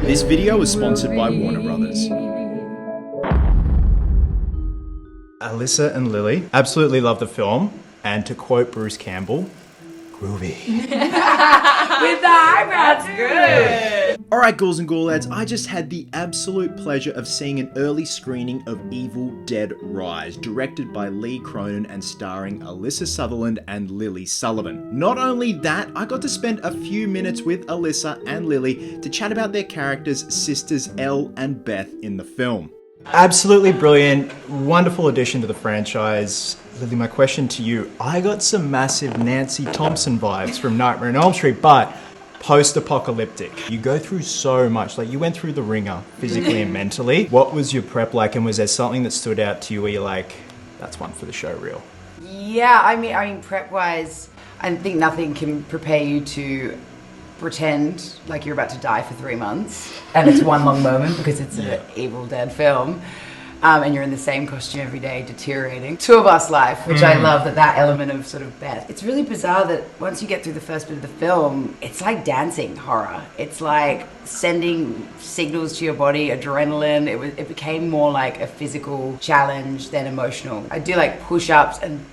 This video is sponsored by Warner Brothers. Alyssa and Lily absolutely love the film, and to quote Bruce Campbell, groovy. With the eyebrows, good. Alright, ghouls and ghoulettes, I just had the absolute pleasure of seeing an early screening of Evil Dead Rise, directed by Lee Cronin and starring Alyssa Sutherland and Lily Sullivan. Not only that, I got to spend a few minutes with Alyssa and Lily to chat about their characters, sisters Elle and Beth, in the film. Absolutely brilliant, wonderful addition to the franchise. Lily, my question to you, I got some massive Nancy Thompson vibes from Nightmare on Elm Street, but post-apocalyptic. You go through so much, like you went through the ringer physically and mentally. What was your prep like, and was there something that stood out to you where you're like, that's one for the show reel? Yeah, I mean prep-wise, I think nothing can prepare you to pretend like you're about to die for 3 months and it's one long moment because it's an Evil Dead film, and you're in the same costume every day deteriorating. Tour bus life, which I love, that element of sort of Beth. It's really bizarre that once you get through the first bit of the film, it's like dancing horror. It's like sending signals to your body, adrenaline. It became more like a physical challenge than emotional. I do like push-ups, and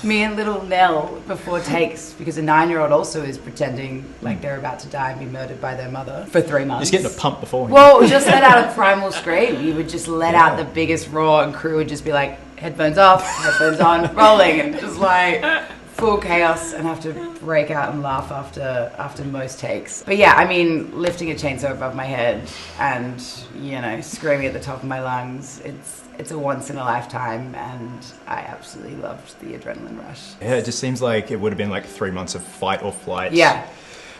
me and little Nell before takes, because a 9-year-old also is pretending like they're about to die and be murdered by their mother for 3 months. Just getting a pump beforehand. Well, just let out a primal scream. You would just let out the biggest roar, and crew would just be like, headphones off, headphones on, rolling, and just like full chaos, and have to break out and laugh after most takes. But yeah, I mean, lifting a chainsaw above my head and, you know, screaming at the top of my lungs, it's a once in a lifetime, and I absolutely loved the adrenaline rush. Yeah, it just seems like it would have been like 3 months of fight or flight. Yeah.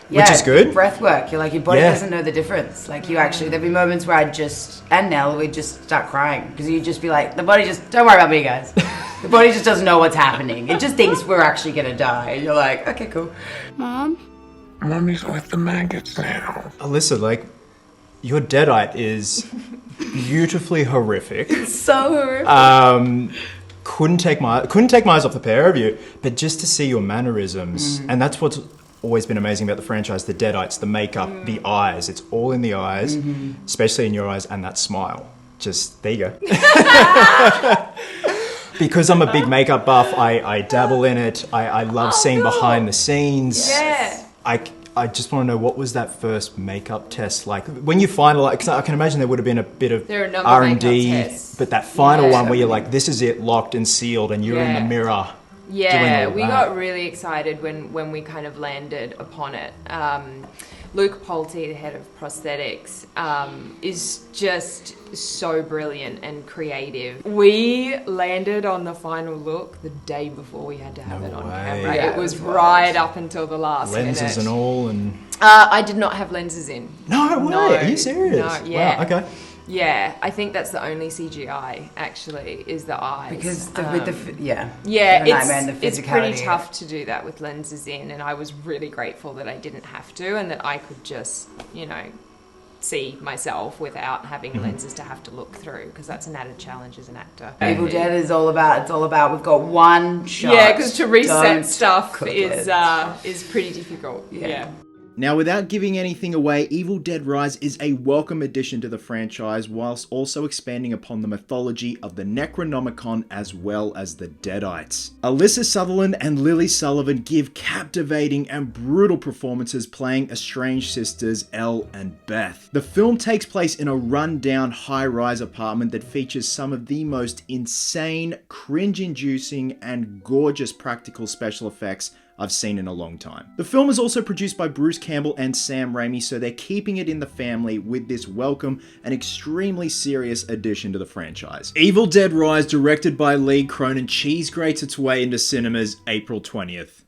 Which is good. Breath work. You're like, your body doesn't know the difference. Like, you actually, there'd be moments where and Nell would just start crying, because you'd just be like, the body just, don't worry about me, guys. The body just doesn't know what's happening. It just thinks we're actually gonna die. And you're like, okay, cool. Mom? Mommy's with the maggots now. Alyssa, like, your deadite is beautifully horrific. It's so horrific. Couldn't take my eyes off the pair of you, but just to see your mannerisms, and that's what's always been amazing about the franchise, the deadites, the makeup, the eyes, it's all in the eyes, especially in your eyes, and that smile. Just, there you go. Because I'm a big makeup buff, I dabble in it, I love seeing behind the scenes. Yeah. I just want to know, what was that first makeup test like? When you finalize, because I can imagine there would have been a bit of R&D, but that final one where you're like, this is it, locked and sealed, and you're in the mirror. Yeah, we got really excited when we kind of landed upon it. Luke Polte, the head of prosthetics, is just so brilliant and creative. We landed on the final look the day before we had to have it on camera. Yeah, it was right up until the last lenses minute. and all, and I did not have lenses in. No way. No. Are you serious? No, yeah. Wow, okay. Yeah, I think that's the only CGI, actually, is the eyes. Because yeah, it's pretty tough to do that with lenses in, and I was really grateful that I didn't have to, and that I could just, you know, see myself without having lenses to have to look through, because that's an added challenge as an actor. Evil Dead is all about we've got one shot. Yeah, because to reset stuff is pretty difficult. Yeah. Now, without giving anything away, Evil Dead Rise is a welcome addition to the franchise, whilst also expanding upon the mythology of the Necronomicon as well as the Deadites. Alyssa Sutherland and Lily Sullivan give captivating and brutal performances playing estranged sisters Elle and Beth. The film takes place in a run-down high-rise apartment that features some of the most insane, cringe-inducing, and gorgeous practical special effects I've seen in a long time. The film is also produced by Bruce Campbell and Sam Raimi, so they're keeping it in the family with this welcome and extremely serious addition to the franchise. Evil Dead Rise, directed by Lee Cronin, cheese grates its way into cinemas April 20th.